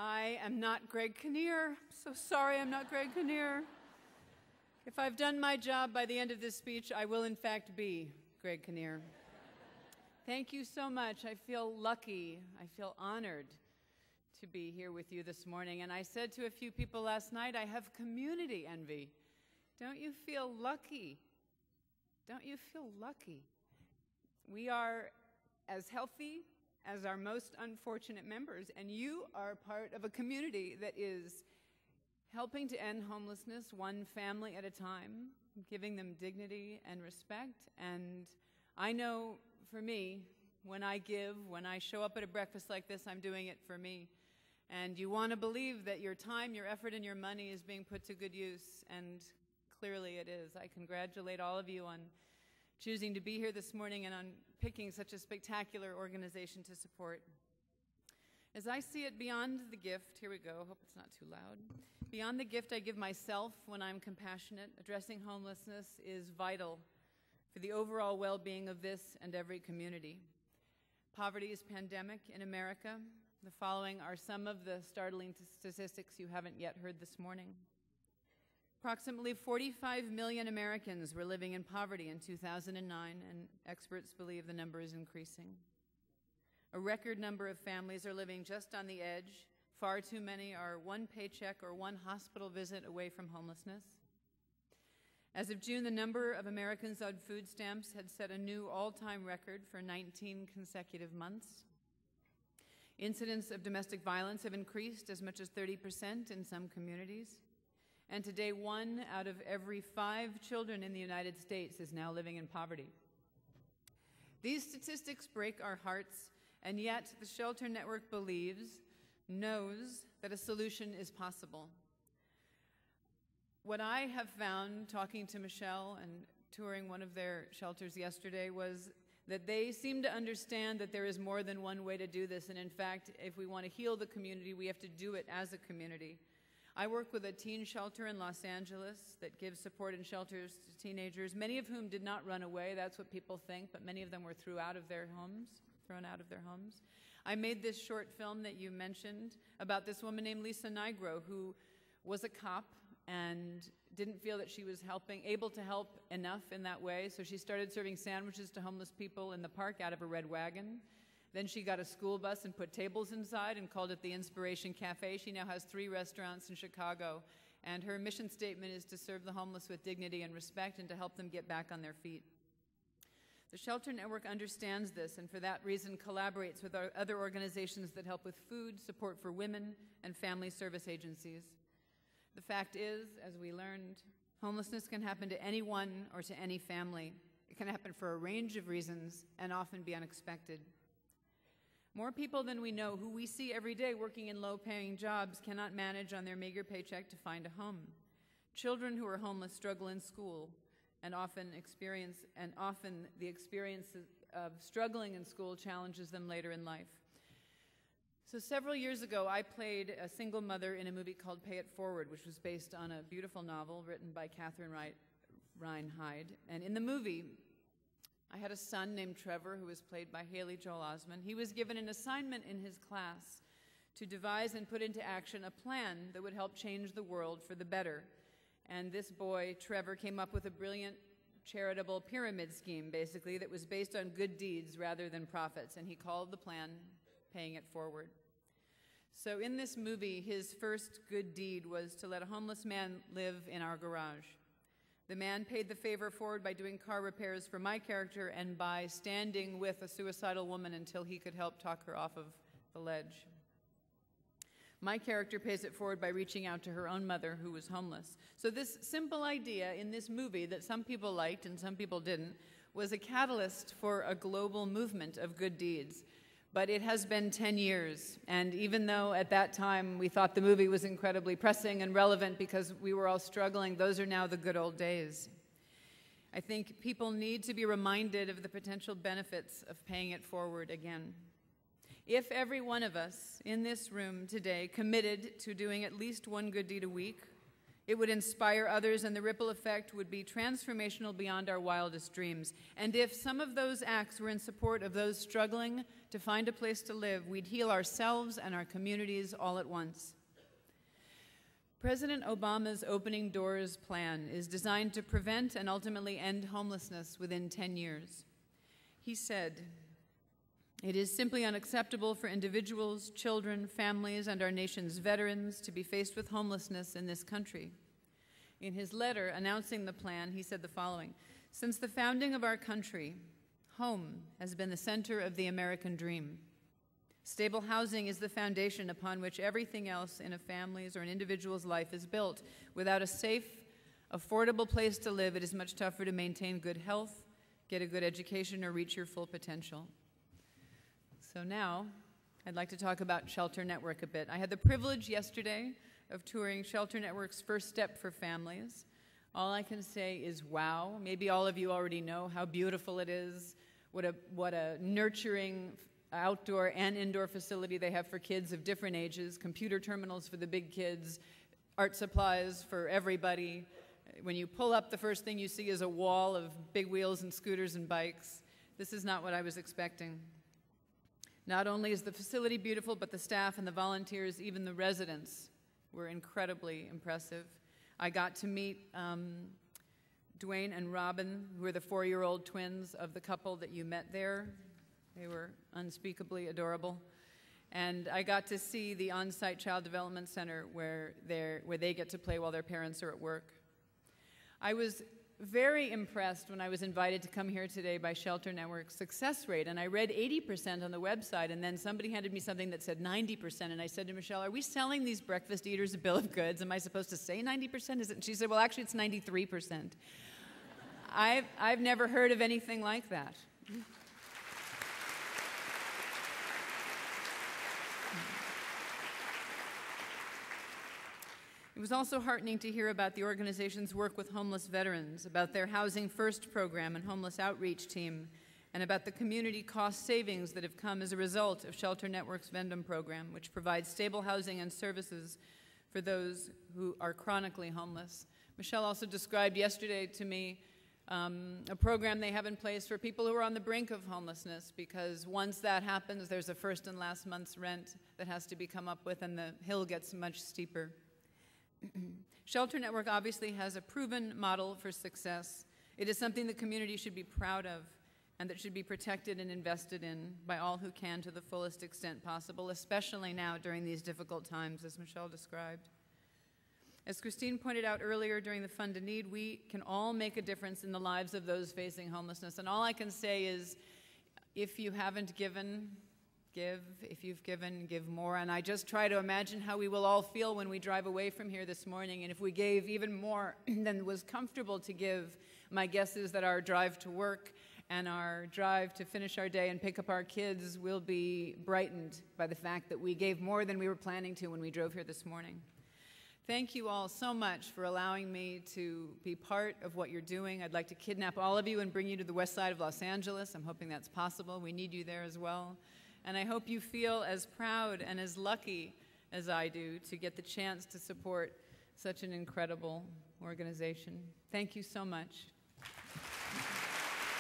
I am not Greg Kinnear. So sorry I'm not Greg Kinnear. If I've done my job by the end of this speech, I will in fact be Greg Kinnear. Thank you so much. I feel lucky. I feel honored to be here with you this morning. And I said to a few people last night, I have community envy. Don't you feel lucky? Don't you feel lucky? We are as healthy as our most unfortunate members, and you are part of a community that is helping to end homelessness one family at a time, giving them dignity and respect. And I know for me, when I give, when I show up at a breakfast like this, I'm doing it for me. And you want to believe that your time, your effort, and your money is being put to good use, and clearly it is. I congratulate all of you on choosing to be here this morning and on picking such a spectacular organization to support. As I see it, beyond the gift, here we go, hope it's not too loud. Beyond the gift I give myself when I'm compassionate, addressing homelessness is vital for the overall well-being of this and every community. Poverty is pandemic in America. The following are some of the startling statistics you haven't yet heard this morning. Approximately 45 million Americans were living in poverty in 2009, and experts believe the number is increasing. A record number of families are living just on the edge. Far too many are one paycheck or one hospital visit away from homelessness. As of June, the number of Americans on food stamps had set a new all-time record for 19 consecutive months. Incidents of domestic violence have increased as much as 30% in some communities. And today, 1 out of every 5 children in the United States is now living in poverty. These statistics break our hearts, and yet the Shelter Network knows that a solution is possible. What I have found, talking to Michelle and touring one of their shelters yesterday, was that they seem to understand that there is more than one way to do this, and in fact, if we want to heal the community, we have to do it as a community. I work with a teen shelter in Los Angeles that gives support and shelters to teenagers, many of whom did not run away. That's what people think, but many of them were thrown out of their homes. I made this short film that you mentioned about this woman named Lisa Nigro, who was a cop and didn't feel that she was able to help enough in that way, so she started serving sandwiches to homeless people in the park out of a red wagon. Then she got a school bus and put tables inside and called it the Inspiration Cafe. She now has 3 restaurants in Chicago, and her mission statement is to serve the homeless with dignity and respect and to help them get back on their feet. The Shelter Network understands this, and for that reason collaborates with our other organizations that help with food, support for women, and family service agencies. The fact is, as we learned, homelessness can happen to anyone or to any family. It can happen for a range of reasons and often be unexpected. More people than we know who we see every day working in low-paying jobs cannot manage on their meager paycheck to find a home. Children who are homeless struggle in school and often the experience of struggling in school challenges them later in life. So several years ago, I played a single mother in a movie called Pay It Forward, which was based on a beautiful novel written by Catherine Ryan-Hyde. And in the movie, I had a son named Trevor who was played by Haley Joel Osment. He was given an assignment in his class to devise and put into action a plan that would help change the world for the better. And this boy, Trevor, came up with a brilliant charitable pyramid scheme, basically, that was based on good deeds rather than profits. And he called the plan Paying It Forward. So in this movie, his first good deed was to let a homeless man live in our garage. The man paid the favor forward by doing car repairs for my character and by standing with a suicidal woman until he could help talk her off of the ledge. My character pays it forward by reaching out to her own mother, who was homeless. So this simple idea in this movie that some people liked and some people didn't was a catalyst for a global movement of good deeds. But it has been 10 years, and even though at that time we thought the movie was incredibly pressing and relevant because we were all struggling, those are now the good old days. I think people need to be reminded of the potential benefits of paying it forward again. If every one of us in this room today committed to doing at least one good deed a week, It would inspire others, and the ripple effect would be transformational beyond our wildest dreams. And if some of those acts were in support of those struggling to find a place to live, we'd heal ourselves and our communities all at once. President Obama's Opening Doors plan is designed to prevent and ultimately end homelessness within 10 years. He said, "It is simply unacceptable for individuals, children, families, and our nation's veterans to be faced with homelessness in this country." In his letter announcing the plan, he said the following: "Since the founding of our country, home has been the center of the American dream. Stable housing is the foundation upon which everything else in a family's or an individual's life is built. Without a safe, affordable place to live, it is much tougher to maintain good health, get a good education, or reach your full potential." So now, I'd like to talk about Shelter Network a bit. I had the privilege yesterday of touring Shelter Network's First Step for Families. All I can say is wow. Maybe all of you already know how beautiful it is, what a nurturing outdoor and indoor facility they have for kids of different ages, computer terminals for the big kids, art supplies for everybody. When you pull up, the first thing you see is a wall of big wheels and scooters and bikes. This is not what I was expecting. Not only is the facility beautiful, but the staff and the volunteers, even the residents, were incredibly impressive. I got to meet Dwayne and Robin, who are the 4-year-old twins of the couple that you met there. They were unspeakably adorable. And I got to see the on-site child development center where they get to play while their parents are at work. I was very impressed when I was invited to come here today by Shelter Network's success rate, and I read 80% on the website, and then somebody handed me something that said 90%, and I said to Michelle, "Are we selling these breakfast eaters a bill of goods? Am I supposed to say 90%? Is it?" And she said, "Well, actually, it's 93%. I've never heard of anything like that. It was also heartening to hear about the organization's work with homeless veterans, about their Housing First program and homeless outreach team, and about the community cost savings that have come as a result of Shelter Network's Vendom program, which provides stable housing and services for those who are chronically homeless. Michelle also described yesterday to me a program they have in place for people who are on the brink of homelessness, because once that happens, there's a first and last month's rent that has to be come up with, and the hill gets much steeper. Shelter Network obviously has a proven model for success. It is something the community should be proud of and that should be protected and invested in by all who can to the fullest extent possible, especially now during these difficult times, as Michelle described. As Christine pointed out earlier during the Fund to Need, we can all make a difference in the lives of those facing homelessness. And all I can say is, if you haven't given, give. If you've given, give more. And I just try to imagine how we will all feel when we drive away from here this morning. And if we gave even more than was comfortable to give, my guess is that our drive to work and our drive to finish our day and pick up our kids will be brightened by the fact that we gave more than we were planning to when we drove here this morning. Thank you all so much for allowing me to be part of what you're doing. I'd like to kidnap all of you and bring you to the west side of Los Angeles. I'm hoping that's possible. We need you there as well. And I hope you feel as proud and as lucky as I do to get the chance to support such an incredible organization. Thank you so much.